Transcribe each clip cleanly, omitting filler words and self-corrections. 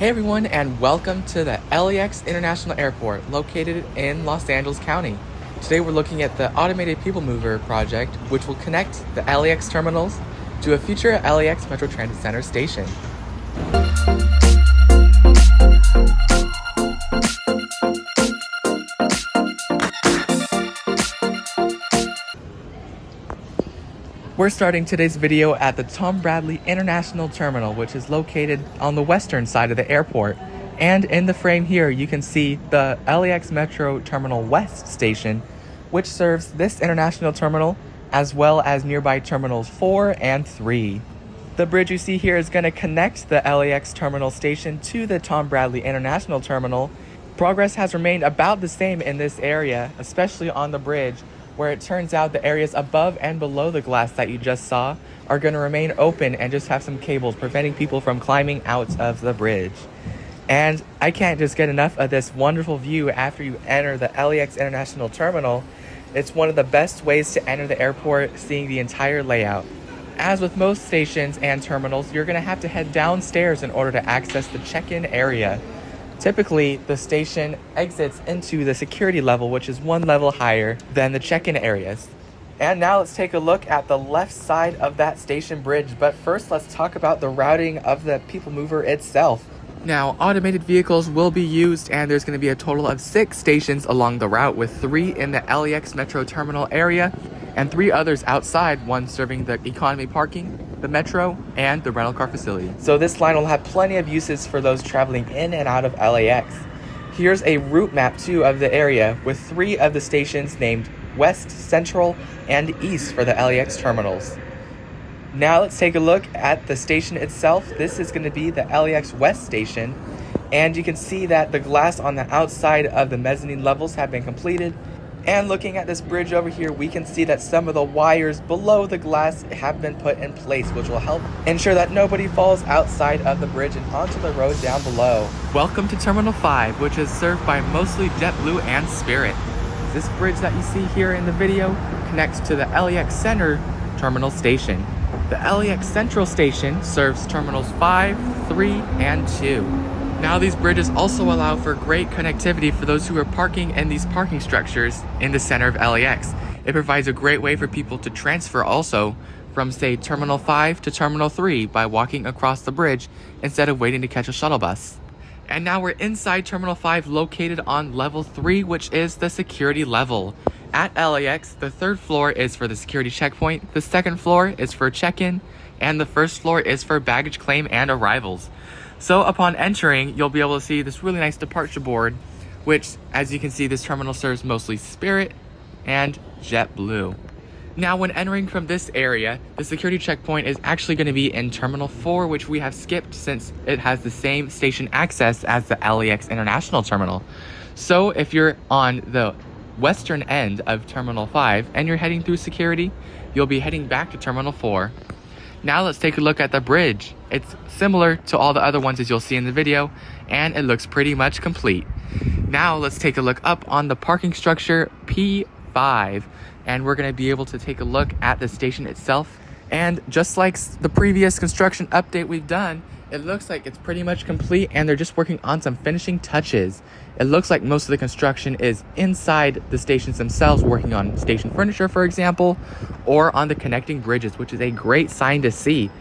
Hey everyone, and welcome to the LAX International Airport located in Los Angeles County. Today we're looking at the Automated People Mover project, which will connect the LAX terminals to a future LAX Metro Transit Center station. We're starting today's video at the Tom Bradley International Terminal, which is located on the western side of the airport. And in the frame here, you can see the LAX Metro Terminal West station, which serves this international terminal, as well as nearby terminals 4 and 3. The bridge you see here is going to connect the LAX terminal station to the Tom Bradley International Terminal. Progress has remained about the same in this area, especially on the bridge, where it turns out the areas above and below the glass that you just saw are going to remain open and just have some cables preventing people from climbing out of the bridge. And I can't just get enough of this wonderful view after you enter the LAX International Terminal. It's one of the best ways to enter the airport, seeing the entire layout. As with most stations and terminals, you're going to have to head downstairs in order to access the check-in area. Typically, the station exits into the security level, which is one level higher than the check-in areas. And now let's take a look at the left side of that station bridge. But first, let's talk about the routing of the People Mover itself. Now, automated vehicles will be used, and there's going to be a total of 6 stations along the route, with 3 in the LAX Metro Terminal area and 3 others outside, one serving the economy parking, the metro, and the rental car facility. So this line will have plenty of uses for those traveling in and out of LAX. Here's a route map too of the area, with 3 of the stations named West, Central, and East for the LAX terminals. Now let's take a look at the station itself. This is going to be the LAX West station, and you can see that the glass on the outside of the mezzanine levels have been completed. And looking at this bridge over here, we can see that some of the wires below the glass have been put in place, which will help ensure that nobody falls outside of the bridge and onto the road down below. Welcome to Terminal 5, which is served by mostly JetBlue and Spirit. This bridge that you see here in the video connects to the LAX Center Terminal Station. The LAX Central Station serves Terminals 5, 3, and 2. Now, these bridges also allow for great connectivity for those who are parking in these parking structures in the center of LAX. It provides a great way for people to transfer also from, say, Terminal 5 to Terminal 3 by walking across the bridge instead of waiting to catch a shuttle bus. And now we're inside Terminal 5, located on Level 3, which is the security level. At LAX, the 3rd floor is for the security checkpoint, the 2nd floor is for check-in, and the 1st floor is for baggage claim and arrivals. So upon entering, you'll be able to see this really nice departure board, which, as you can see, this terminal serves mostly Spirit and JetBlue. Now, when entering from this area, the security checkpoint is actually going to be in Terminal 4, which we have skipped since it has the same station access as the LAX International Terminal. So if you're on the western end of Terminal 5 and you're heading through security, you'll be heading back to Terminal 4. Now let's take a look at the bridge. It's similar to all the other ones as you'll see in the video, and it looks pretty much complete. Now let's take a look up on the parking structure P5, and we're going to be able to take a look at the station itself. And just like the previous construction update we've done, it looks like it's pretty much complete, and they're just working on some finishing touches. It looks like most of the construction is inside the stations themselves, working on station furniture, for example, or on the connecting bridges, which is a great sign to see.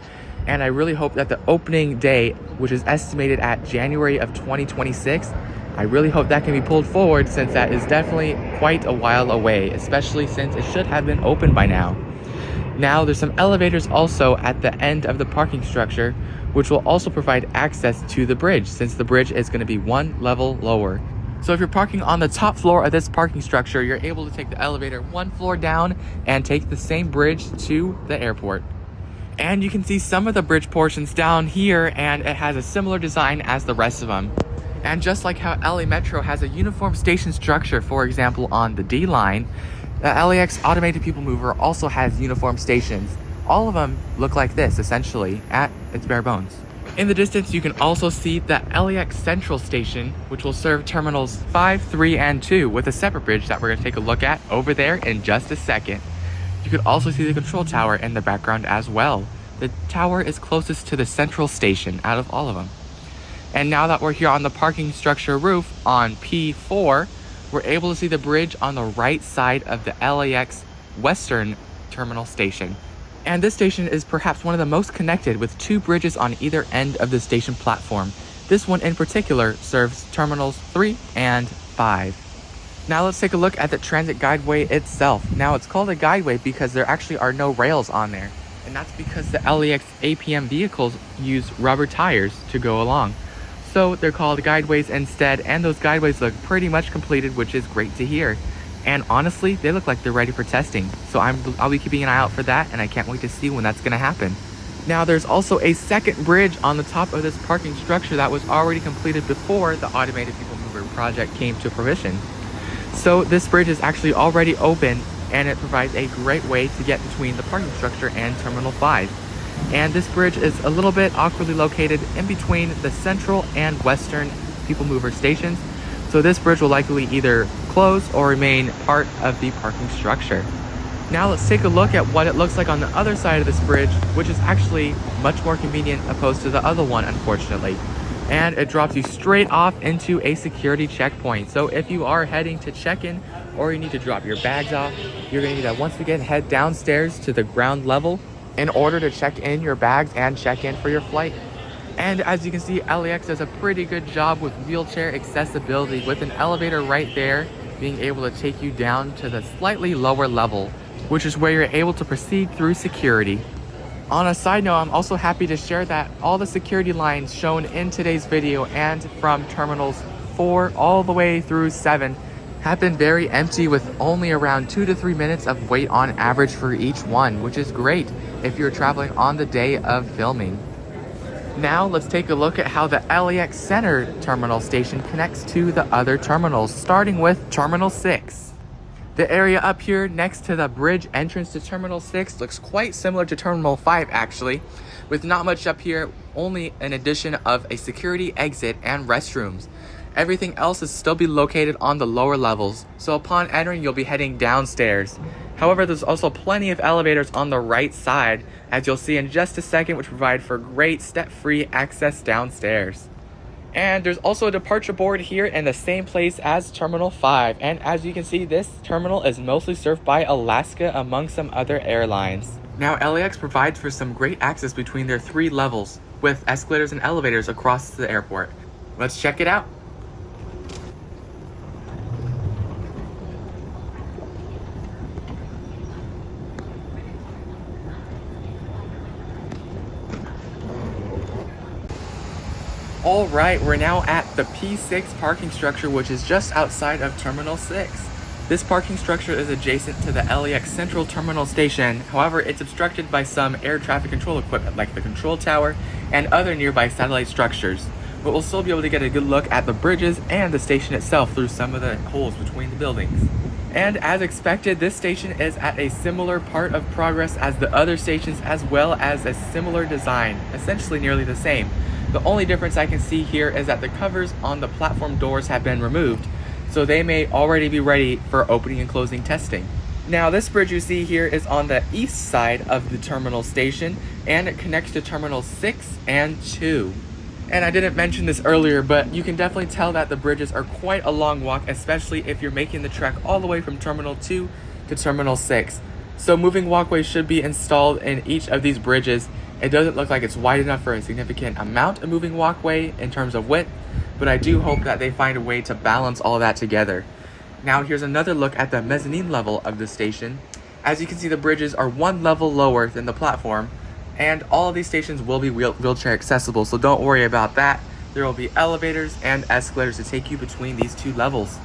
And I really hope that the opening day, which is estimated at January of 2026, I really hope that can be pulled forward, since that is definitely quite a while away, especially since it should have been open by now. Now, there's some elevators also at the end of the parking structure, which will also provide access to the bridge, since the bridge is going to be one level lower. So if you're parking on the top floor of this parking structure, you're able to take the elevator 1 floor down and take the same bridge to the airport. And you can see some of the bridge portions down here, and it has a similar design as the rest of them. And just like how LA Metro has a uniform station structure, for example, on the D line, the LAX Automated People Mover also has uniform stations. All of them look like this, essentially, at its bare bones. In the distance, you can also see the LAX Central Station, which will serve Terminals 5, 3, and 2 with a separate bridge that we're going to take a look at over there in just a second. You could also see the control tower in the background as well. The tower is closest to the Central Station out of all of them. And now that we're here on the parking structure roof on P4, we're able to see the bridge on the right side of the LAX Western Terminal Station. And this station is perhaps one of the most connected, with 2 bridges on either end of the station platform. This one in particular serves Terminals 3 and 5. Now let's take a look at the transit guideway itself. Now it's called a guideway because there actually are no rails on there. And that's because the LAX APM vehicles use rubber tires to go along. So they're called guideways instead, and those guideways look pretty much completed, which is great to hear. And honestly, they look like they're ready for testing. So I'll be keeping an eye out for that, and I can't wait to see when that's gonna happen. Now there's also a second bridge on the top of this parking structure that was already completed before the automated people mover project came to fruition. So this bridge is actually already open, and it provides a great way to get between the parking structure and Terminal 5. And this bridge is a little bit awkwardly located in between the central and western people mover stations. So this bridge will likely either close or remain part of the parking structure. Now let's take a look at what it looks like on the other side of this bridge, which is actually much more convenient opposed to the other one, unfortunately. And it drops you straight off into a security checkpoint. So if you are heading to check-in or you need to drop your bags off, you're gonna need to once again head downstairs to the ground level in order to check in your bags and check in for your flight. And as you can see, LAX does a pretty good job with wheelchair accessibility, with an elevator right there being able to take you down to the slightly lower level, which is where you're able to proceed through security. On a side note, I'm also happy to share that all the security lines shown in today's video and from terminals 4 all the way through 7 have been very empty, with only around 2 to 3 minutes of wait on average for each one, which is great if you're traveling on the day of filming. Now let's take a look at how the LAX Center terminal station connects to the other terminals, starting with Terminal 6. The area up here next to the bridge entrance to Terminal 6 looks quite similar to Terminal 5 actually, with not much up here, only an addition of a security exit and restrooms. Everything else is still be located on the lower levels, so upon entering you'll be heading downstairs. However, there's also plenty of elevators on the right side, as you'll see in just a second, which provide for great step-free access downstairs. And there's also a departure board here in the same place as Terminal 5, and as you can see, this terminal is mostly served by Alaska among some other airlines. Now LAX provides for some great access between their 3 levels, with escalators and elevators across the airport. Let's check it out. Alright, we're now at the P6 parking structure, which is just outside of Terminal 6. This parking structure is adjacent to the LAX Central Terminal Station. However, it's obstructed by some air traffic control equipment like the control tower and other nearby satellite structures. But we'll still be able to get a good look at the bridges and the station itself through some of the holes between the buildings. And as expected, this station is at a similar part of progress as the other stations, as well as a similar design, essentially nearly the same. The only difference I can see here is that the covers on the platform doors have been removed, so they may already be ready for opening and closing testing. Now this bridge you see here is on the east side of the terminal station, and it connects to Terminal 6 and 2. And I didn't mention this earlier, but you can definitely tell that the bridges are quite a long walk, especially if you're making the trek all the way from Terminal 2 to Terminal 6. So moving walkways should be installed in each of these bridges. It doesn't look like it's wide enough for a significant amount of moving walkway in terms of width, but I do hope that they find a way to balance all of that together. Now here's another look at the mezzanine level of the station. As you can see, the bridges are 1 level lower than the platform, and all of these stations will be wheelchair accessible, so don't worry about that. There will be elevators and escalators to take you between these 2 levels.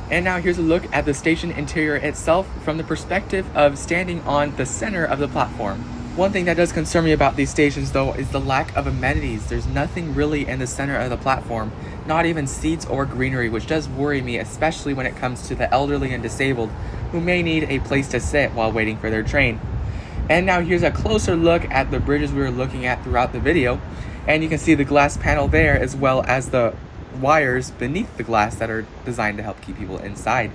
And now here's a look at the station interior itself from the perspective of standing on the center of the platform. One thing that does concern me about these stations though is the lack of amenities. There's nothing really in the center of the platform, not even seats or greenery, which does worry me, especially when it comes to the elderly and disabled who may need a place to sit while waiting for their train. And now here's a closer look at the bridges we were looking at throughout the video, and you can see the glass panel there as well as the wires beneath the glass that are designed to help keep people inside.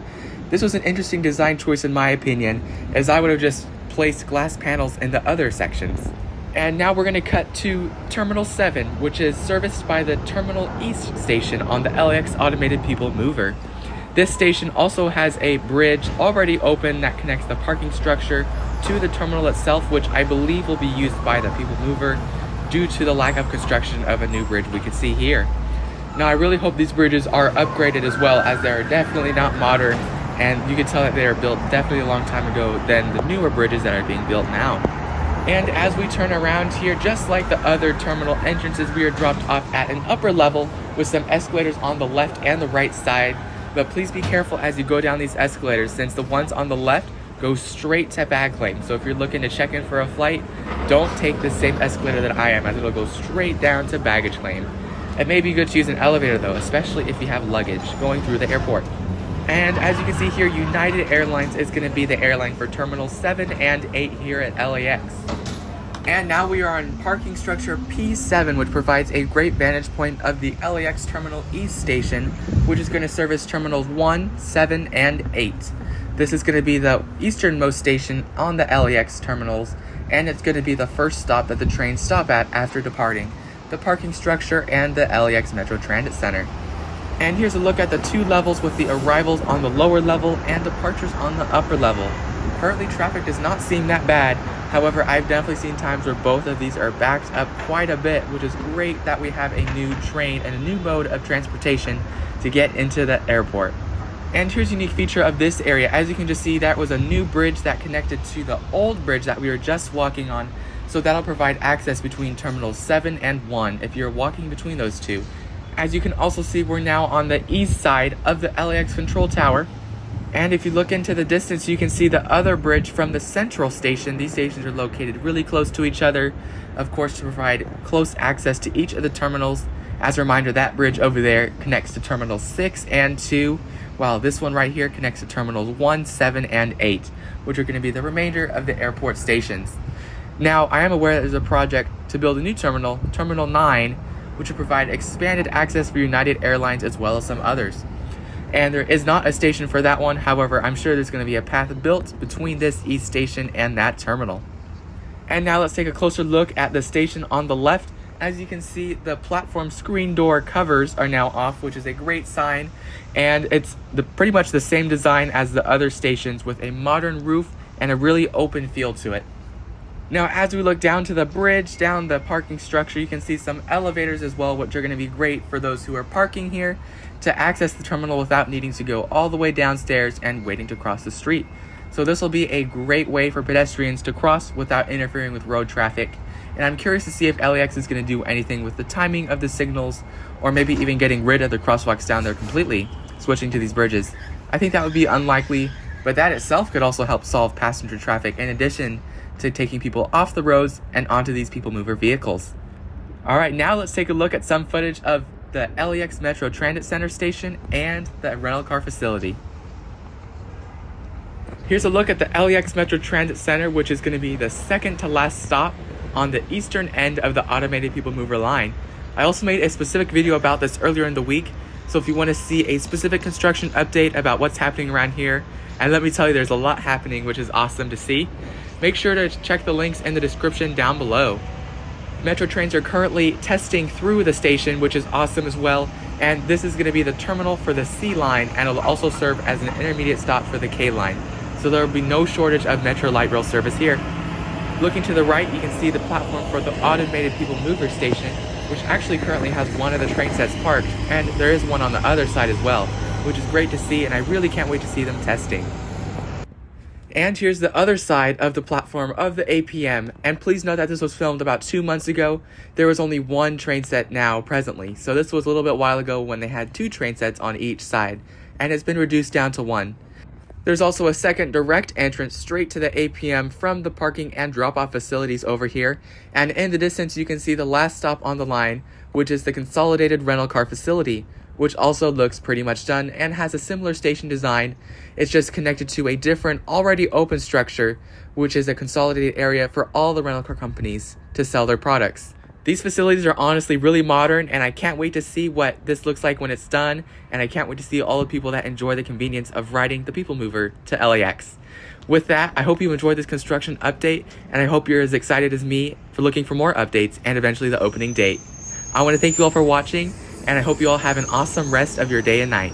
This was an interesting design choice in my opinion, as I would have just placed glass panels in the other sections. And now we're going to cut to Terminal 7, which is serviced by the Terminal East station on the LAX Automated People Mover. This station also has a bridge already open that connects the parking structure to the terminal itself, which I believe will be used by the People Mover due to the lack of construction of a new bridge we can see here. Now I really hope these bridges are upgraded as well, as they're definitely not modern, and you can tell that they are built definitely a long time ago than the newer bridges that are being built now. And as we turn around here, just like the other terminal entrances, we are dropped off at an upper level with some escalators on the left and the right side. But please be careful as you go down these escalators, since the ones on the left go straight to bag claim. So if you're looking to check in for a flight, don't take the same escalator that I am, as it'll go straight down to baggage claim. It may be good to use an elevator though, especially if you have luggage going through the airport. And as you can see here, United Airlines is going to be the airline for Terminals 7 and 8 here at LAX. And now we are on parking structure P7, which provides a great vantage point of the LAX Terminal East station, which is going to service Terminals 1, 7, and 8. This is going to be the easternmost station on the LAX terminals, and it's going to be the first stop that the trains stop at after departing the parking structure and the LAX Metro Transit Center. And here's a look at the two levels with the arrivals on the lower level and departures on the upper level. Currently, traffic does not seem that bad. However, I've definitely seen times where both of these are backed up quite a bit, which is great that we have a new train and a new mode of transportation to get into the airport. And here's a unique feature of this area. As you can just see, that was a new bridge that connected to the old bridge that we were just walking on. So that'll provide access between Terminals 7 and 1 if you're walking between those two. As you can also see, we're now on the east side of the LAX control tower. And if you look into the distance, you can see the other bridge from the central station. These stations are located really close to each other, of course, to provide close access to each of the terminals. As a reminder, that bridge over there connects to Terminals 6 and 2, while this one right here connects to Terminals 1, 7, and 8, which are going to be the remainder of the airport stations. Now, I am aware that there's a project to build a new terminal, Terminal 9, which will provide expanded access for United Airlines as well as some others. And there is not a station for that one. However, I'm sure there's going to be a path built between this east station and that terminal. And now let's take a closer look at the station on the left. As you can see, the platform screen door covers are now off, which is a great sign. And it's pretty much the same design as the other stations, with a modern roof and a really open feel to it. Now, as we look down to the bridge, down the parking structure, you can see some elevators as well, which are going to be great for those who are parking here to access the terminal without needing to go all the way downstairs and waiting to cross the street. So this will be a great way for pedestrians to cross without interfering with road traffic. And I'm curious to see if LAX is going to do anything with the timing of the signals, or maybe even getting rid of the crosswalks down there completely, switching to these bridges. I think that would be unlikely, but that itself could also help solve passenger traffic, in addition to taking people off the roads and onto these people mover vehicles. Alright, now let's take a look at some footage of the LAX Metro Transit Center station and the rental car facility. Here's a look at the LAX Metro Transit Center, which is going to be the second to last stop on the eastern end of the automated people mover line. I also made a specific video about this earlier in the week, so if you want to see a specific construction update about what's happening around here, and let me tell you, there's a lot happening, which is awesome to see, make sure to check the links in the description down below. Metro trains are currently testing through the station, which is awesome as well, and this is going to be the terminal for the C line, and it'll also serve as an intermediate stop for the K line. So there will be no shortage of Metro light rail service here. Looking to the right, you can see the platform for the automated people mover station, which actually currently has one of the train sets parked, and there is one on the other side as well, which is great to see, and I really can't wait to see them testing. And here's the other side of the platform of the APM, and please note that this was filmed about 2 months ago. There was only one train set now presently, so this was a little bit while ago when they had 2 train sets on each side, and it's been reduced down to 1. There's also a second direct entrance straight to the APM from the parking and drop-off facilities over here, and in the distance you can see the last stop on the line, which is the consolidated rental car facility, which also looks pretty much done and has a similar station design. It's just connected to a different, already open structure, which is a consolidated area for all the rental car companies to sell their products. These facilities are honestly really modern, and I can't wait to see what this looks like when it's done, and I can't wait to see all the people that enjoy the convenience of riding the People Mover to LAX. With that, I hope you enjoyed this construction update, and I hope you're as excited as me for looking for more updates and eventually the opening date. I want to thank you all for watching, and I hope you all have an awesome rest of your day and night.